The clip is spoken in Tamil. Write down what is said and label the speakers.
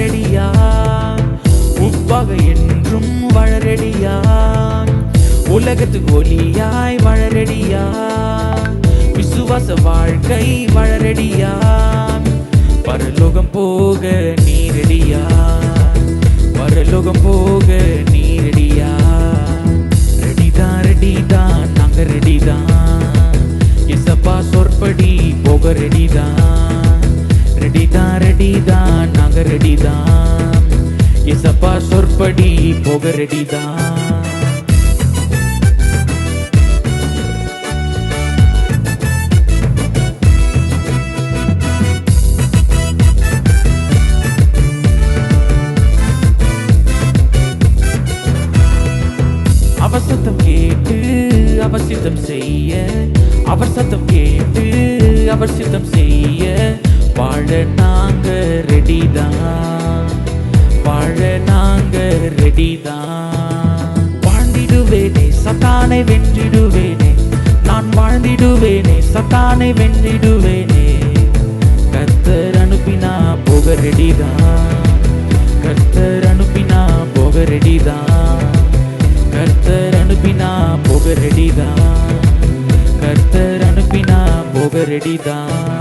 Speaker 1: ரெடியா? உப்பாக என்றும் வாழ ரெடியா? உலகத்துக்கு ஒளியாய் வாழ ரெடியா? விசுவாச வாழ்க்கை வாழ ரெடியா? பரலோகம் போக நீ ரெடியா? பரலோகம் போக நீ ரெடியா? ரெடிதான் ரெடிதான் நாங்க ரெடிதான். இசப்பா சொற்படி போக ரெடிதான். ரெடிதான் ரெடிதான் நாங்க ரெடிதான். இசப்பா சொற்படி போக ரெடிதான். அவர் சத்தம் கேட்டு அவர் சித்தம் செய்ய, அவர் சத்தம் கேட்டு அவர் சித்தம் செய்ய வாழ நாங்க ரெடிதான். வாழ நாங்க ரெடிதான். வாழ்ந்திடுவேனே சத்தானை வென்றிடுவேனே, நான் வாழ்ந்திடுவேனே சத்தானை வென்றிடுவேனே. கர்த்தர் அனுப்பினா போக ரெடிதான். கர்த்தர் அனுப்பினா போக ரெடிதான். கர்த்தர் அனுப்பினா போக ரெடிதான். கர்த்தர் அனுப்பினா போக ரெடிதான்.